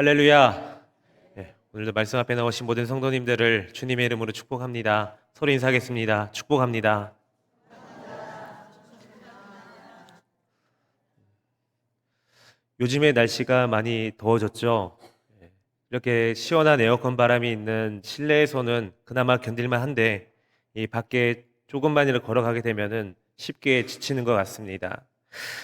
할렐루야. 네, 오늘도 말씀 앞에 나오신 모든 성도님들을 주님의 이름으로 축복합니다. 서로 인사하겠습니다. 축복합니다. 요즘에 날씨가 많이 더워졌죠. 네, 이렇게 시원한 에어컨 바람이 있는 실내에서는 그나마 견딜만 한데 이 밖에 조금만이라도 걸어가게 되면은 쉽게 지치는 것 같습니다.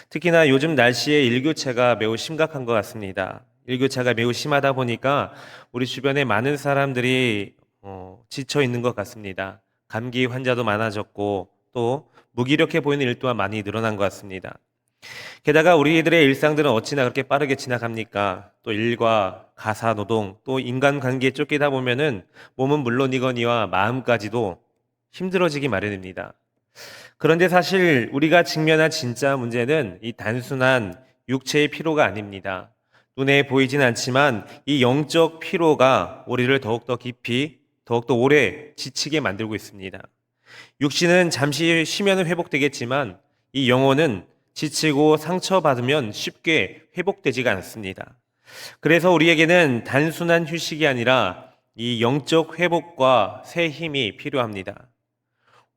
특히나 요즘 날씨의 일교차가 매우 심각한 것 같습니다. 일교차가 매우 심하다 보니까 우리 주변에 많은 사람들이 지쳐 있는 것 같습니다. 감기 환자도 많아졌고 또 무기력해 보이는 일 또한 많이 늘어난 것 같습니다. 게다가 우리들의 일상들은 어찌나 그렇게 빠르게 지나갑니까? 또 일과 가사 노동, 또 인간관계에 쫓기다 보면은 몸은 물론이거니와 마음까지도 힘들어지기 마련입니다. 그런데 사실 우리가 직면한 진짜 문제는 이 단순한 육체의 피로가 아닙니다. 눈에 보이진 않지만 이 영적 피로가 우리를 더욱더 깊이, 더욱더 오래 지치게 만들고 있습니다. 육신은 잠시 쉬면 회복되겠지만 이 영혼은 지치고 상처받으면 쉽게 회복되지가 않습니다. 그래서 우리에게는 단순한 휴식이 아니라 이 영적 회복과 새 힘이 필요합니다.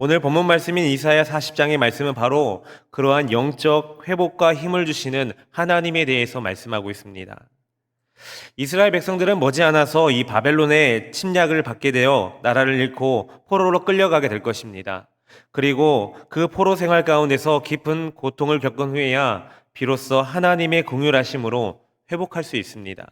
오늘 본문 말씀인 이사야 40장의 말씀은 바로 그러한 영적 회복과 힘을 주시는 하나님에 대해서 말씀하고 있습니다. 이스라엘 백성들은 머지않아서 이 바벨론의 침략을 받게 되어 나라를 잃고 포로로 끌려가게 될 것입니다. 그리고 그 포로 생활 가운데서 깊은 고통을 겪은 후에야 비로소 하나님의 긍휼하심으로 회복할 수 있습니다.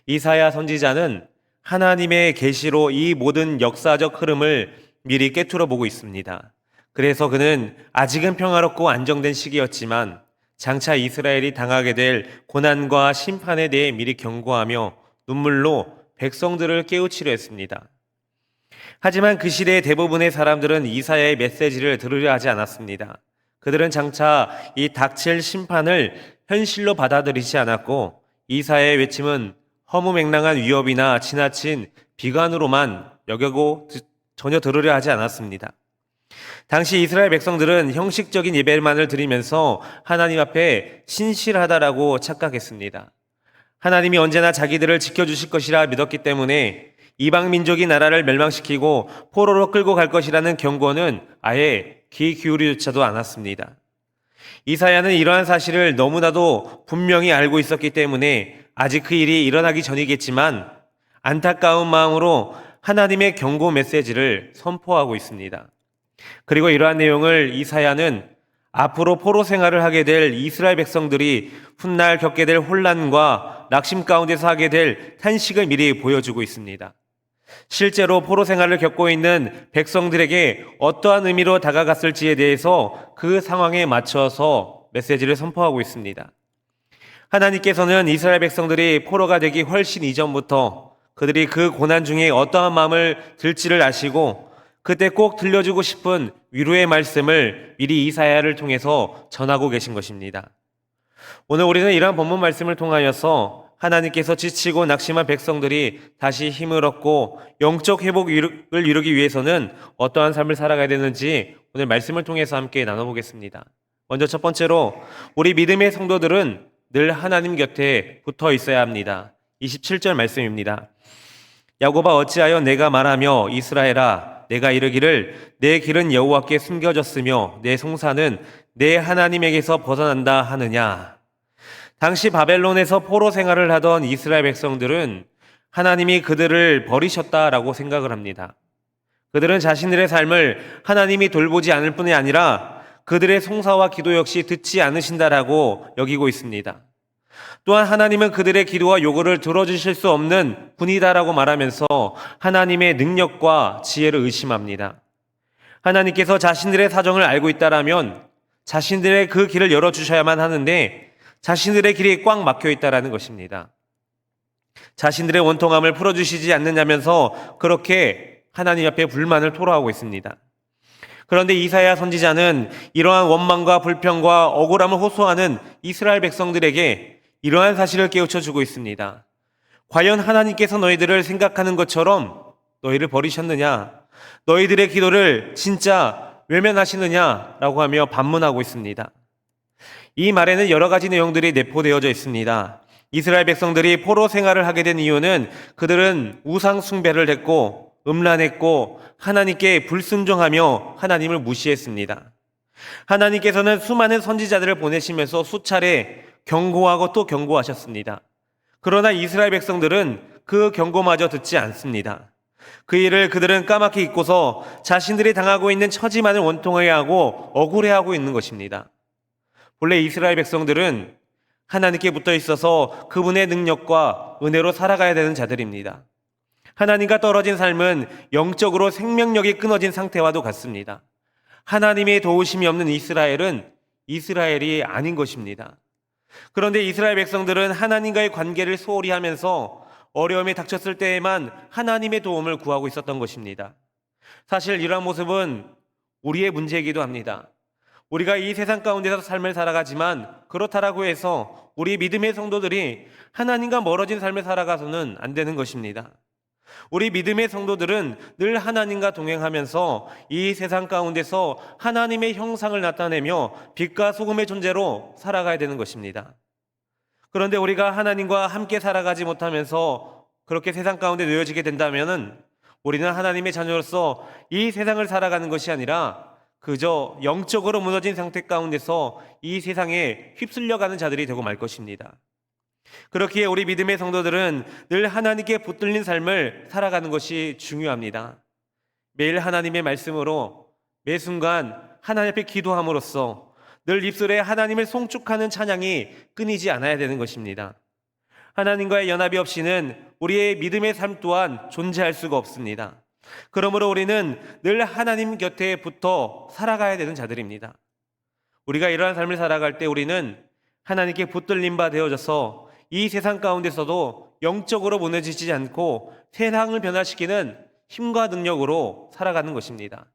이사야 선지자는 하나님의 계시로 이 모든 역사적 흐름을 미리 꿰뚫어 보고 있습니다. 그래서 그는 아직은 평화롭고 안정된 시기였지만 장차 이스라엘이 당하게 될 고난과 심판에 대해 미리 경고하며 눈물로 백성들을 깨우치려 했습니다. 하지만 그 시대의 대부분의 사람들은 이사야의 메시지를 들으려 하지 않았습니다. 그들은 장차 이 닥칠 심판을 현실로 받아들이지 않았고 이사야의 외침은 허무맹랑한 위협이나 지나친 비관으로만 여겨고 전혀 들으려 하지 않았습니다. 당시 이스라엘 백성들은 형식적인 예배만을 드리면서 하나님 앞에 신실하다라고 착각했습니다. 하나님이 언제나 자기들을 지켜주실 것이라 믿었기 때문에 이방 민족이 나라를 멸망시키고 포로로 끌고 갈 것이라는 경고는 아예 귀 기울이조차도 않았습니다. 이사야는 이러한 사실을 너무나도 분명히 알고 있었기 때문에 아직 그 일이 일어나기 전이겠지만 안타까운 마음으로 하나님의 경고 메시지를 선포하고 있습니다. 그리고 이러한 내용을 이사야는 앞으로 포로 생활을 하게 될 이스라엘 백성들이 훗날 겪게 될 혼란과 낙심 가운데서 하게 될 탄식을 미리 보여주고 있습니다. 실제로 포로 생활을 겪고 있는 백성들에게 어떠한 의미로 다가갔을지에 대해서 그 상황에 맞춰서 메시지를 선포하고 있습니다. 하나님께서는 이스라엘 백성들이 포로가 되기 훨씬 이전부터 그들이 그 고난 중에 어떠한 마음을 들지를 아시고 그때 꼭 들려주고 싶은 위로의 말씀을 미리 이사야를 통해서 전하고 계신 것입니다. 오늘 우리는 이러한 본문 말씀을 통하여서 하나님께서 지치고 낙심한 백성들이 다시 힘을 얻고 영적 회복을 이루기 위해서는 어떠한 삶을 살아가야 되는지 오늘 말씀을 통해서 함께 나눠보겠습니다. 먼저 첫 번째로 우리 믿음의 성도들은 늘 하나님 곁에 붙어 있어야 합니다. 27절 말씀입니다. 야곱아 어찌하여 내가 말하며 이스라엘아 내가 이르기를 내 길은 여호와께 숨겨졌으며 내 송사는 내 하나님에게서 벗어난다 하느냐. 당시 바벨론에서 포로 생활을 하던 이스라엘 백성들은 하나님이 그들을 버리셨다라고 생각을 합니다. 그들은 자신들의 삶을 하나님이 돌보지 않을 뿐이 아니라 그들의 송사와 기도 역시 듣지 않으신다라고 여기고 있습니다. 또한 하나님은 그들의 기도와 요구를 들어주실 수 없는 분이다라고 말하면서 하나님의 능력과 지혜를 의심합니다. 하나님께서 자신들의 사정을 알고 있다라면 자신들의 그 길을 열어주셔야만 하는데 자신들의 길이 꽉 막혀 있다라는 것입니다. 자신들의 원통함을 풀어주시지 않느냐면서 그렇게 하나님 앞에 불만을 토로하고 있습니다. 그런데 이사야 선지자는 이러한 원망과 불평과 억울함을 호소하는 이스라엘 백성들에게 이러한 사실을 깨우쳐주고 있습니다. 과연 하나님께서 너희들을 생각하는 것처럼 너희를 버리셨느냐? 너희들의 기도를 진짜 외면하시느냐라고 하며 반문하고 있습니다. 이 말에는 여러 가지 내용들이 내포되어져 있습니다. 이스라엘 백성들이 포로 생활을 하게 된 이유는 그들은 우상 숭배를 했고 음란했고 하나님께 불순종하며 하나님을 무시했습니다. 하나님께서는 수많은 선지자들을 보내시면서 수차례 경고하고 또 경고하셨습니다. 그러나 이스라엘 백성들은 그 경고마저 듣지 않습니다. 그 일을 그들은 까맣게 잊고서 자신들이 당하고 있는 처지만을 원통해하고 억울해하고 있는 것입니다. 본래 이스라엘 백성들은 하나님께 붙어 있어서 그분의 능력과 은혜로 살아가야 되는 자들입니다. 하나님과 떨어진 삶은 영적으로 생명력이 끊어진 상태와도 같습니다. 하나님의 도우심이 없는 이스라엘은 이스라엘이 아닌 것입니다. 그런데 이스라엘 백성들은 하나님과의 관계를 소홀히 하면서 어려움이 닥쳤을 때에만 하나님의 도움을 구하고 있었던 것입니다. 사실 이러한 모습은 우리의 문제이기도 합니다. 우리가 이 세상 가운데서 삶을 살아가지만 그렇다라고 해서 우리 믿음의 성도들이 하나님과 멀어진 삶을 살아가서는 안 되는 것입니다. 우리 믿음의 성도들은 늘 하나님과 동행하면서 이 세상 가운데서 하나님의 형상을 나타내며 빛과 소금의 존재로 살아가야 되는 것입니다. 그런데 우리가 하나님과 함께 살아가지 못하면서 그렇게 세상 가운데 놓여지게 된다면 우리는 하나님의 자녀로서 이 세상을 살아가는 것이 아니라 그저 영적으로 무너진 상태 가운데서 이 세상에 휩쓸려가는 자들이 되고 말 것입니다. 그렇기에 우리 믿음의 성도들은 늘 하나님께 붙들린 삶을 살아가는 것이 중요합니다. 매일 하나님의 말씀으로 매 순간 하나님 앞에 기도함으로써 늘 입술에 하나님을 송축하는 찬양이 끊이지 않아야 되는 것입니다. 하나님과의 연합이 없이는 우리의 믿음의 삶 또한 존재할 수가 없습니다. 그러므로 우리는 늘 하나님 곁에 붙어 살아가야 되는 자들입니다. 우리가 이러한 삶을 살아갈 때 우리는 하나님께 붙들림 바 되어져서 이 세상 가운데서도 영적으로 무너지지 않고 세상을 변화시키는 힘과 능력으로 살아가는 것입니다.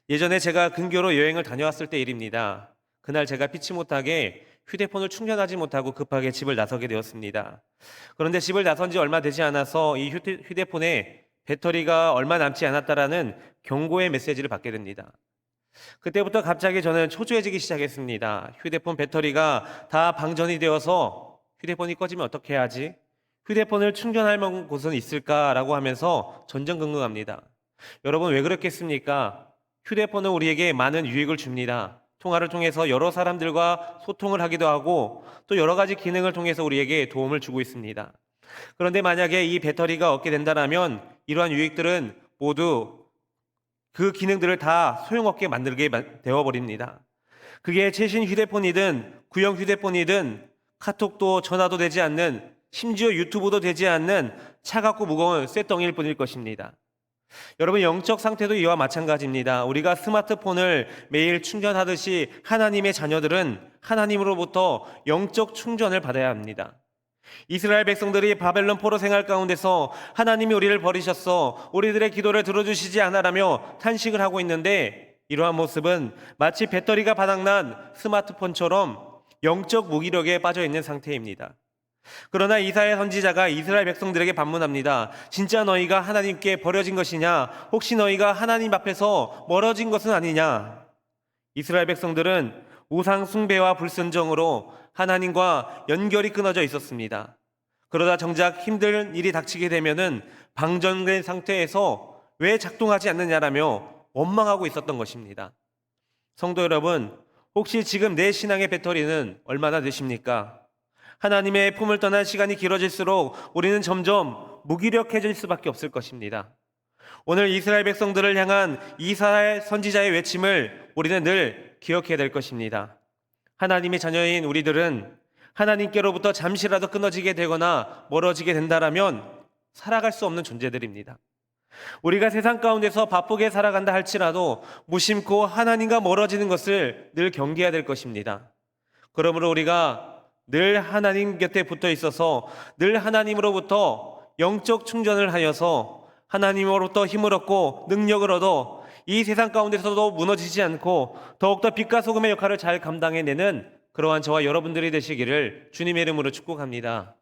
예전에 제가 근교로 여행을 다녀왔을 때 일입니다. 그날 제가 피치 못하게 휴대폰을 충전하지 못하고 급하게 집을 나서게 되었습니다. 그런데 집을 나선 지 얼마 되지 않아서 이 휴대폰에 배터리가 얼마 남지 않았다라는 경고의 메시지를 받게 됩니다. 그때부터 갑자기 저는 초조해지기 시작했습니다. 휴대폰 배터리가 다 방전이 되어서 휴대폰이 꺼지면 어떻게 해야지? 휴대폰을 충전할 만한 곳은 있을까라고 하면서 전전긍긍합니다. 여러분 왜 그렇겠습니까? 휴대폰은 우리에게 많은 유익을 줍니다. 통화를 통해서 여러 사람들과 소통을 하기도 하고 또 여러 가지 기능을 통해서 우리에게 도움을 주고 있습니다. 그런데 만약에 이 배터리가 없게 된다면 이러한 유익들은 모두 그 기능들을 다 소용없게 만들게 되어버립니다. 그게 최신 휴대폰이든 구형 휴대폰이든 카톡도 전화도 되지 않는 심지어 유튜브도 되지 않는 차갑고 무거운 쇳덩이일 뿐일 것입니다. 여러분 영적 상태도 이와 마찬가지입니다. 우리가 스마트폰을 매일 충전하듯이 하나님의 자녀들은 하나님으로부터 영적 충전을 받아야 합니다. 이스라엘 백성들이 바벨론 포로 생활 가운데서 하나님이 우리를 버리셨어 우리들의 기도를 들어주시지 않아라며 탄식을 하고 있는데 이러한 모습은 마치 배터리가 바닥난 스마트폰처럼 영적 무기력에 빠져 있는 상태입니다. 그러나 이사야 선지자가 이스라엘 백성들에게 반문합니다. 진짜 너희가 하나님께 버려진 것이냐? 혹시 너희가 하나님 앞에서 멀어진 것은 아니냐? 이스라엘 백성들은 우상 숭배와 불순종으로 하나님과 연결이 끊어져 있었습니다. 그러다 정작 힘든 일이 닥치게 되면은 방전된 상태에서 왜 작동하지 않느냐라며 원망하고 있었던 것입니다. 성도 여러분, 혹시 지금 내 신앙의 배터리는 얼마나 되십니까? 하나님의 품을 떠난 시간이 길어질수록 우리는 점점 무기력해질 수밖에 없을 것입니다. 오늘 이스라엘 백성들을 향한 이사야 선지자의 외침을 우리는 늘 기억해야 될 것입니다. 하나님의 자녀인 우리들은 하나님께로부터 잠시라도 끊어지게 되거나 멀어지게 된다라면 살아갈 수 없는 존재들입니다. 우리가 세상 가운데서 바쁘게 살아간다 할지라도 무심코 하나님과 멀어지는 것을 늘 경계해야 될 것입니다. 그러므로 우리가 늘 하나님 곁에 붙어 있어서 늘 하나님으로부터 영적 충전을 하여서 하나님으로부터 힘을 얻고 능력을 얻어 이 세상 가운데서도 무너지지 않고 더욱더 빛과 소금의 역할을 잘 감당해내는 그러한 저와 여러분들이 되시기를 주님의 이름으로 축복합니다.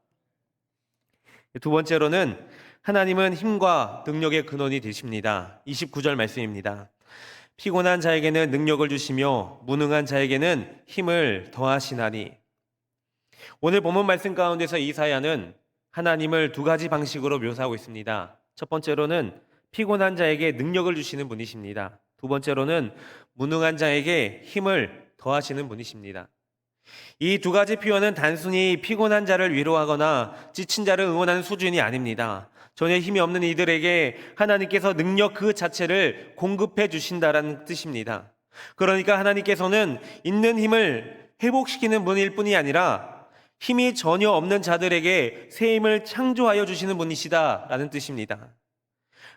두 번째로는 하나님은 힘과 능력의 근원이 되십니다. 29절 말씀입니다. 피곤한 자에게는 능력을 주시며 무능한 자에게는 힘을 더하시나니. 오늘 본문 말씀 가운데서 이사야는 하나님을 두 가지 방식으로 묘사하고 있습니다. 첫 번째로는 피곤한 자에게 능력을 주시는 분이십니다. 두 번째로는 무능한 자에게 힘을 더하시는 분이십니다. 이 두 가지 표현은 단순히 피곤한 자를 위로하거나 지친 자를 응원하는 수준이 아닙니다. 전혀 힘이 없는 이들에게 하나님께서 능력 그 자체를 공급해 주신다라는 뜻입니다. 그러니까 하나님께서는 있는 힘을 회복시키는 분일 뿐이 아니라 힘이 전혀 없는 자들에게 새 힘을 창조하여 주시는 분이시다라는 뜻입니다.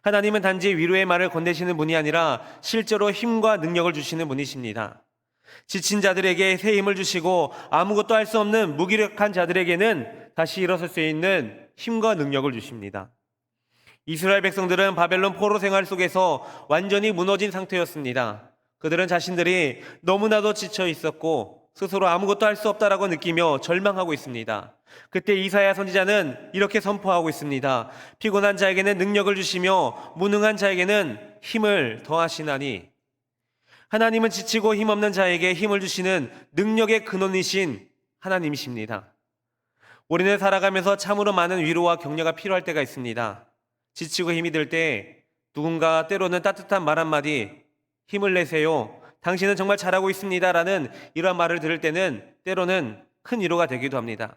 하나님은 단지 위로의 말을 건네시는 분이 아니라 실제로 힘과 능력을 주시는 분이십니다. 지친 자들에게 새 힘을 주시고 아무것도 할 수 없는 무기력한 자들에게는 다시 일어설 수 있는 힘과 능력을 주십니다. 이스라엘 백성들은 바벨론 포로 생활 속에서 완전히 무너진 상태였습니다. 그들은 자신들이 너무나도 지쳐 있었고 스스로 아무것도 할 수 없다라고 느끼며 절망하고 있습니다. 그때 이사야 선지자는 이렇게 선포하고 있습니다. 피곤한 자에게는 능력을 주시며 무능한 자에게는 힘을 더하시나니. 하나님은 지치고 힘없는 자에게 힘을 주시는 능력의 근원이신 하나님이십니다. 우리는 살아가면서 참으로 많은 위로와 격려가 필요할 때가 있습니다. 지치고 힘이 들 때 누군가 때로는 따뜻한 말 한마디, 힘을 내세요, 당신은 정말 잘하고 있습니다 라는 이러한 말을 들을 때는 때로는 큰 위로가 되기도 합니다.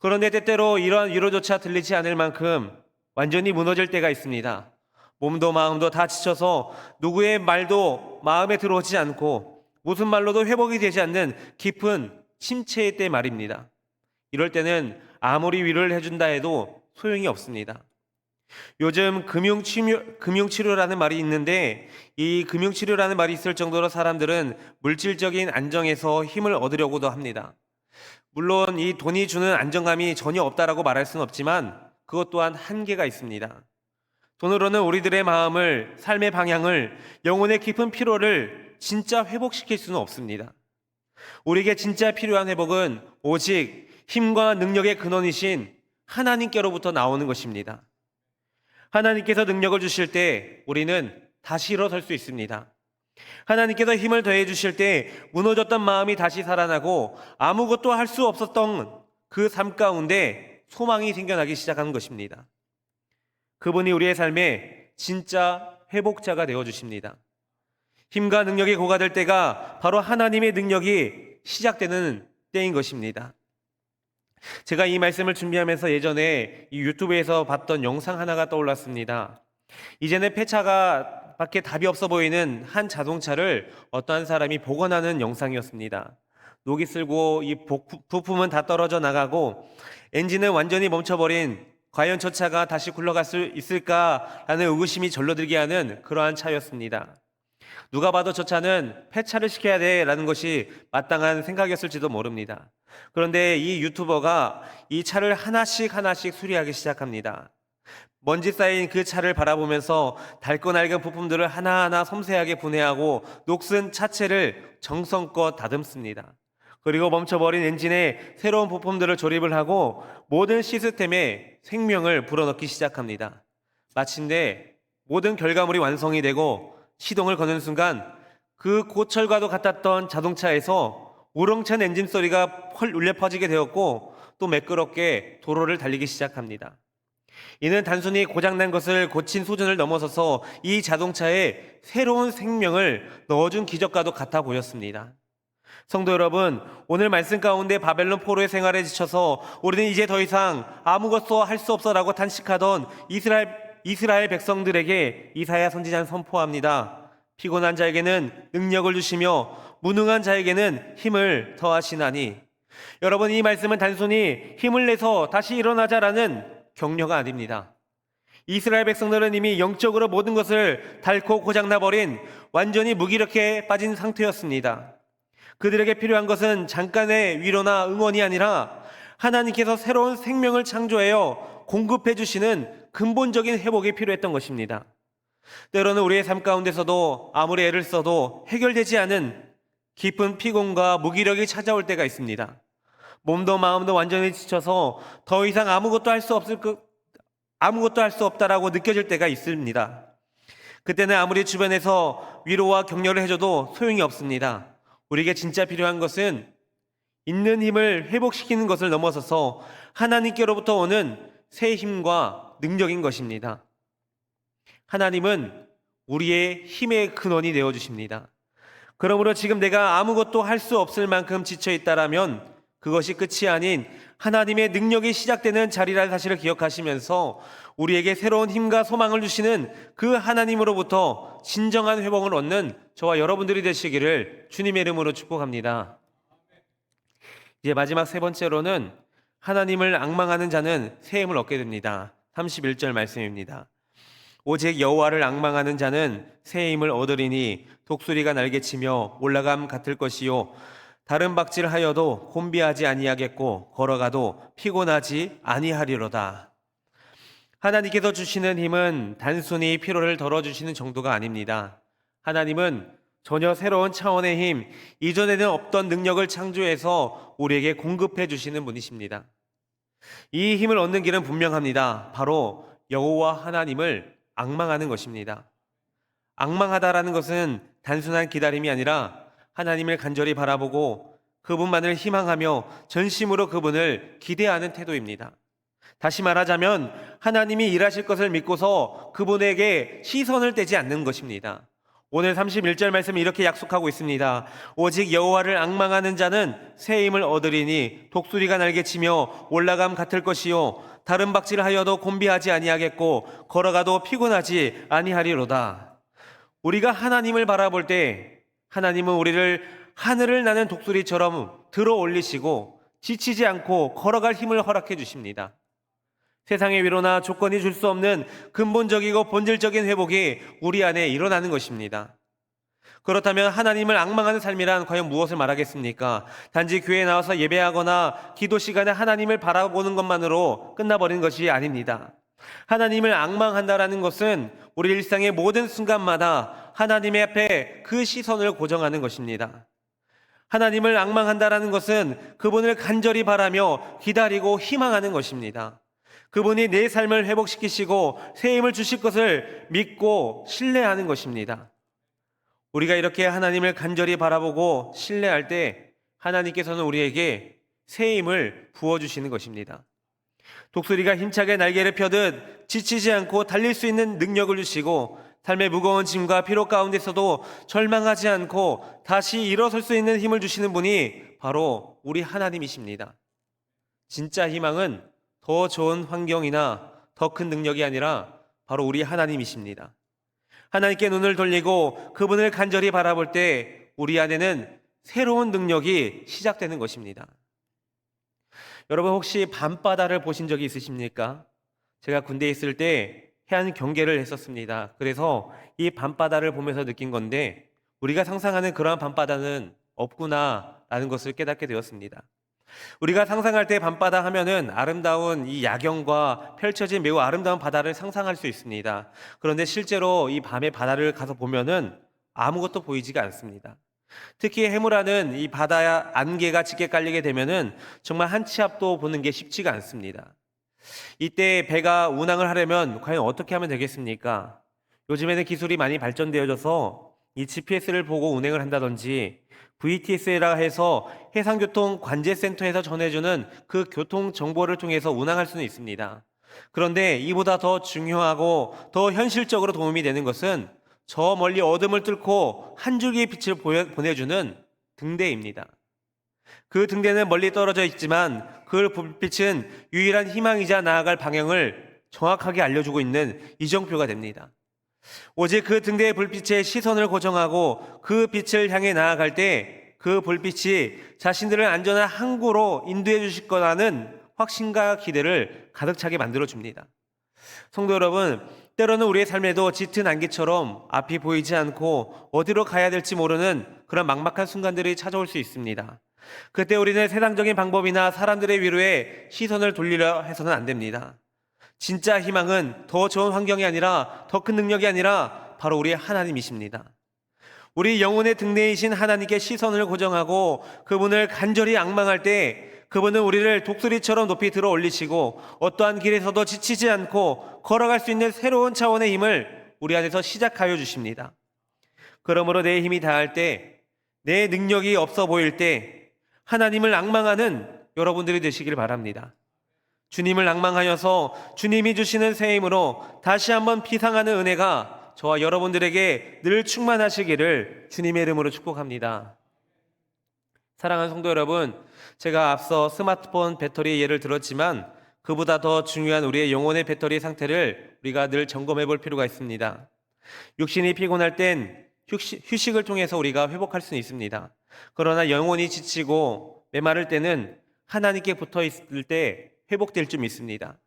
그런데 때때로 이러한 위로조차 들리지 않을 만큼 완전히 무너질 때가 있습니다. 몸도 마음도 다 지쳐서 누구의 말도 마음에 들어오지 않고 무슨 말로도 회복이 되지 않는 깊은 침체의 때 말입니다. 이럴 때는 아무리 위로를 해준다 해도 소용이 없습니다. 요즘 금융치료라는 말이 있는데 이 금융치료라는 말이 있을 정도로 사람들은 물질적인 안정에서 힘을 얻으려고도 합니다. 물론 이 돈이 주는 안정감이 전혀 없다라고 말할 수는 없지만 그것 또한 한계가 있습니다. 돈으로는 우리들의 마음을, 삶의 방향을, 영혼의 깊은 피로를 진짜 회복시킬 수는 없습니다. 우리에게 진짜 필요한 회복은 오직 힘과 능력의 근원이신 하나님께로부터 나오는 것입니다. 하나님께서 능력을 주실 때 우리는 다시 일어설 수 있습니다. 하나님께서 힘을 더해 주실 때 무너졌던 마음이 다시 살아나고 아무것도 할 수 없었던 그 삶 가운데 소망이 생겨나기 시작하는 것입니다. 그분이 우리의 삶에 진짜 회복자가 되어주십니다. 힘과 능력이 고갈될 때가 바로 하나님의 능력이 시작되는 때인 것입니다. 제가 이 말씀을 준비하면서 예전에 이 유튜브에서 봤던 영상 하나가 떠올랐습니다. 이제는 폐차가 밖에 답이 없어 보이는 한 자동차를 어떠한 사람이 복원하는 영상이었습니다. 녹이 슬고 이 부품은 다 떨어져 나가고 엔진은 완전히 멈춰버린, 과연 저 차가 다시 굴러갈 수 있을까라는 의구심이 절로들게 하는 그러한 차였습니다. 누가 봐도 저 차는 폐차를 시켜야 돼라는 것이 마땅한 생각이었을지도 모릅니다. 그런데 이 유튜버가 이 차를 하나씩 수리하기 시작합니다. 먼지 쌓인 그 차를 바라보면서 닳고 낡은 부품들을 하나하나 섬세하게 분해하고 녹슨 차체를 정성껏 다듬습니다. 그리고 멈춰버린 엔진에 새로운 부품들을 조립을 하고 모든 시스템에 생명을 불어넣기 시작합니다. 마침내 모든 결과물이 완성이 되고 시동을 거는 순간 그 고철과도 같았던 자동차에서 우렁찬 엔진 소리가 펄 울려 퍼지게 되었고 또 매끄럽게 도로를 달리기 시작합니다. 이는 단순히 고장난 것을 고친 수준을 넘어서서 이 자동차에 새로운 생명을 넣어준 기적과도 같아 보였습니다. 성도 여러분, 오늘 말씀 가운데 바벨론 포로의 생활에 지쳐서 우리는 이제 더 이상 아무것도 할 수 없어라고 탄식하던 이스라엘 백성들에게 이사야 선지자는 선포합니다. 피곤한 자에게는 능력을 주시며 무능한 자에게는 힘을 더하시나니. 여러분, 이 말씀은 단순히 힘을 내서 다시 일어나자라는 격려가 아닙니다. 이스라엘 백성들은 이미 영적으로 모든 것을 닳고 고장나버린 완전히 무기력해 빠진 상태였습니다. 그들에게 필요한 것은 잠깐의 위로나 응원이 아니라 하나님께서 새로운 생명을 창조하여 공급해 주시는 근본적인 회복이 필요했던 것입니다. 때로는 우리의 삶 가운데서도 아무리 애를 써도 해결되지 않은 깊은 피곤과 무기력이 찾아올 때가 있습니다. 몸도 마음도 완전히 지쳐서 더 이상 아무것도 할 수 없다라고 느껴질 때가 있습니다. 그때는 아무리 주변에서 위로와 격려를 해줘도 소용이 없습니다. 우리에게 진짜 필요한 것은 있는 힘을 회복시키는 것을 넘어서서 하나님께로부터 오는 새 힘과 능력인 것입니다. 하나님은 우리의 힘의 근원이 되어 주십니다. 그러므로 지금 내가 아무것도 할 수 없을 만큼 지쳐 있다라면 그것이 끝이 아닌 하나님의 능력이 시작되는 자리라는 사실을 기억하시면서 우리에게 새로운 힘과 소망을 주시는 그 하나님으로부터 진정한 회복을 얻는 저와 여러분들이 되시기를 주님의 이름으로 축복합니다. 이제 마지막 세 번째로는 하나님을 앙망하는 자는 새 힘을 얻게 됩니다. 31절 말씀입니다. 오직 여호와를 앙망하는 자는 새 힘을 얻으리니 독수리가 날개치며 올라감 같을 것이요 다른 박질하여도 곤비하지 아니하겠고 걸어가도 피곤하지 아니하리로다. 하나님께서 주시는 힘은 단순히 피로를 덜어주시는 정도가 아닙니다. 하나님은 전혀 새로운 차원의 힘, 이전에는 없던 능력을 창조해서 우리에게 공급해 주시는 분이십니다. 이 힘을 얻는 길은 분명합니다. 바로 여호와 하나님을 앙망하는 것입니다. 앙망하다라는 것은 단순한 기다림이 아니라 하나님을 간절히 바라보고 그분만을 희망하며 전심으로 그분을 기대하는 태도입니다. 다시 말하자면 하나님이 일하실 것을 믿고서 그분에게 시선을 떼지 않는 것입니다. 오늘 31절 말씀은 이렇게 약속하고 있습니다. 오직 여호와를 앙망하는 자는 새 힘을 얻으리니 독수리가 날개치며 올라감 같을 것이요 다른 박질하여도 곤비하지 아니하겠고 걸어가도 피곤하지 아니하리로다. 우리가 하나님을 바라볼 때 하나님은 우리를 하늘을 나는 독수리처럼 들어 올리시고 지치지 않고 걸어갈 힘을 허락해 주십니다. 세상의 위로나 조건이 줄 수 없는 근본적이고 본질적인 회복이 우리 안에 일어나는 것입니다. 그렇다면 하나님을 앙망하는 삶이란 과연 무엇을 말하겠습니까? 단지 교회에 나와서 예배하거나 기도 시간에 하나님을 바라보는 것만으로 끝나버린 것이 아닙니다. 하나님을 앙망한다라는 것은 우리 일상의 모든 순간마다 하나님의 앞에 그 시선을 고정하는 것입니다. 하나님을 앙망한다라는 것은 그분을 간절히 바라며 기다리고 희망하는 것입니다. 그분이 내 삶을 회복시키시고 새 힘을 주실 것을 믿고 신뢰하는 것입니다. 우리가 이렇게 하나님을 간절히 바라보고 신뢰할 때 하나님께서는 우리에게 새 힘을 부어주시는 것입니다. 독수리가 힘차게 날개를 펴듯 지치지 않고 달릴 수 있는 능력을 주시고 삶의 무거운 짐과 피로 가운데서도 절망하지 않고 다시 일어설 수 있는 힘을 주시는 분이 바로 우리 하나님이십니다. 진짜 희망은 더 좋은 환경이나 더 큰 능력이 아니라 바로 우리 하나님이십니다. 하나님께 눈을 돌리고 그분을 간절히 바라볼 때 우리 안에는 새로운 능력이 시작되는 것입니다. 여러분 혹시 밤바다를 보신 적이 있으십니까? 제가 군대에 있을 때 해안 경계를 했었습니다. 그래서 이 밤바다를 보면서 느낀 건데 우리가 상상하는 그러한 밤바다는 없구나라는 것을 깨닫게 되었습니다. 우리가 상상할 때 밤바다 하면은 아름다운 이 야경과 펼쳐진 매우 아름다운 바다를 상상할 수 있습니다. 그런데 실제로 이 밤에 바다를 가서 보면은 아무것도 보이지가 않습니다. 특히 해무라는 이 바다 안개가 짙게 깔리게 되면은 정말 한 치 앞도 보는 게 쉽지가 않습니다. 이때 배가 운항을 하려면 과연 어떻게 하면 되겠습니까? 요즘에는 기술이 많이 발전되어져서 이 GPS를 보고 운행을 한다든지 VTS라 해서 해상교통관제센터에서 전해주는 그 교통 정보를 통해서 운항할 수는 있습니다. 그런데 이보다 더 중요하고 더 현실적으로 도움이 되는 것은 저 멀리 어둠을 뚫고 한 줄기의 빛을 보내주는 등대입니다. 그 등대는 멀리 떨어져 있지만 그 불빛은 유일한 희망이자 나아갈 방향을 정확하게 알려주고 있는 이정표가 됩니다. 오직 그 등대의 불빛에 시선을 고정하고 그 빛을 향해 나아갈 때 그 불빛이 자신들을 안전한 항구로 인도해 주실 거라는 확신과 기대를 가득 차게 만들어줍니다. 성도 여러분, 때로는 우리의 삶에도 짙은 안개처럼 앞이 보이지 않고 어디로 가야 될지 모르는 그런 막막한 순간들이 찾아올 수 있습니다. 그때 우리는 세상적인 방법이나 사람들의 위로에 시선을 돌리려 해서는 안 됩니다. 진짜 희망은 더 좋은 환경이 아니라 더 큰 능력이 아니라 바로 우리의 하나님이십니다. 우리 영혼의 등대이신 하나님께 시선을 고정하고 그분을 간절히 앙망할 때 그분은 우리를 독수리처럼 높이 들어 올리시고 어떠한 길에서도 지치지 않고 걸어갈 수 있는 새로운 차원의 힘을 우리 안에서 시작하여 주십니다. 그러므로 내 힘이 다할 때, 내 능력이 없어 보일 때 하나님을 앙망하는 여러분들이 되시길 바랍니다. 주님을 앙망하여서 주님이 주시는 새 힘으로 다시 한번 비상하는 은혜가 저와 여러분들에게 늘 충만하시기를 주님의 이름으로 축복합니다. 사랑하는 성도 여러분, 제가 앞서 스마트폰 배터리 예를 들었지만 그보다 더 중요한 우리의 영혼의 배터리 상태를 우리가 늘 점검해 볼 필요가 있습니다. 육신이 피곤할 땐 휴식을 통해서 우리가 회복할 수는 있습니다. 그러나 영혼이 지치고 메마를 때는 하나님께 붙어 있을 때 회복될 줄 믿습니다.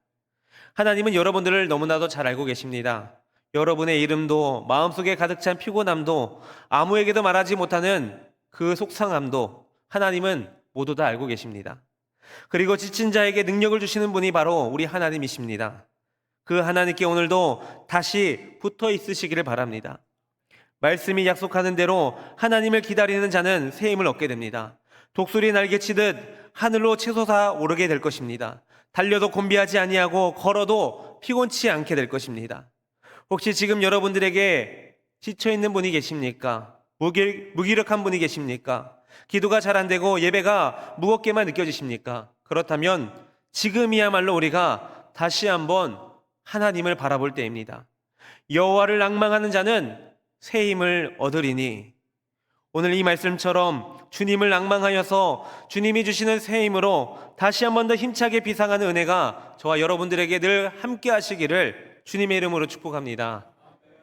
하나님은 여러분들을 너무나도 잘 알고 계십니다. 여러분의 이름도 마음속에 가득 찬 피곤함도 아무에게도 말하지 못하는 그 속상함도 하나님은 모두 다 알고 계십니다. 그리고 지친 자에게 능력을 주시는 분이 바로 우리 하나님이십니다. 그 하나님께 오늘도 다시 붙어 있으시기를 바랍니다. 말씀이 약속하는 대로 하나님을 기다리는 자는 새 힘을 얻게 됩니다. 독수리 날개치듯 하늘로 치솟아 오르게 될 것입니다. 달려도 곤비하지 아니하고 걸어도 피곤치 않게 될 것입니다. 혹시 지금 여러분들에게 지쳐있는 분이 계십니까? 무기력한 분이 계십니까? 기도가 잘 안 되고 예배가 무겁게만 느껴지십니까? 그렇다면 지금이야말로 우리가 다시 한번 하나님을 바라볼 때입니다. 여호와를 앙망하는 자는 새 힘을 얻으리니, 오늘 이 말씀처럼 주님을 낭망하여서 주님이 주시는 새 힘으로 다시 한 번 더 힘차게 비상하는 은혜가 저와 여러분들에게 늘 함께 하시기를 주님의 이름으로 축복합니다.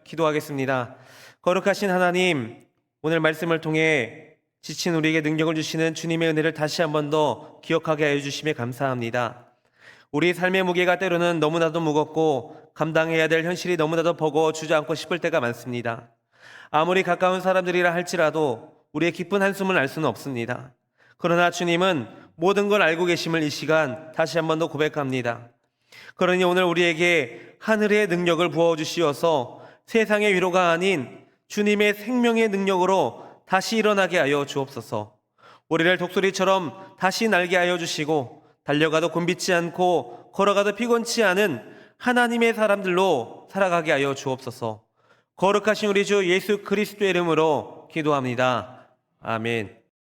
기도하겠습니다. 거룩하신 하나님, 오늘 말씀을 통해 지친 우리에게 능력을 주시는 주님의 은혜를 다시 한 번 더 기억하게 하여 주심에 감사합니다. 우리 삶의 무게가 때로는 너무나도 무겁고 감당해야 될 현실이 너무나도 버거워 주저앉고 싶을 때가 많습니다. 아무리 가까운 사람들이라 할지라도 우리의 깊은 한숨을 알 수는 없습니다. 그러나 주님은 모든 걸 알고 계심을 이 시간 다시 한 번 더 고백합니다. 그러니 오늘 우리에게 하늘의 능력을 부어주시어서 세상의 위로가 아닌 주님의 생명의 능력으로 다시 일어나게 하여 주옵소서. 우리를 독수리처럼 다시 날게 하여 주시고 달려가도 곤비지 않고 걸어가도 피곤치 않은 하나님의 사람들로 살아가게 하여 주옵소서. 거룩하신 우리 주 예수 그리스도의 이름으로 기도합니다. 아멘.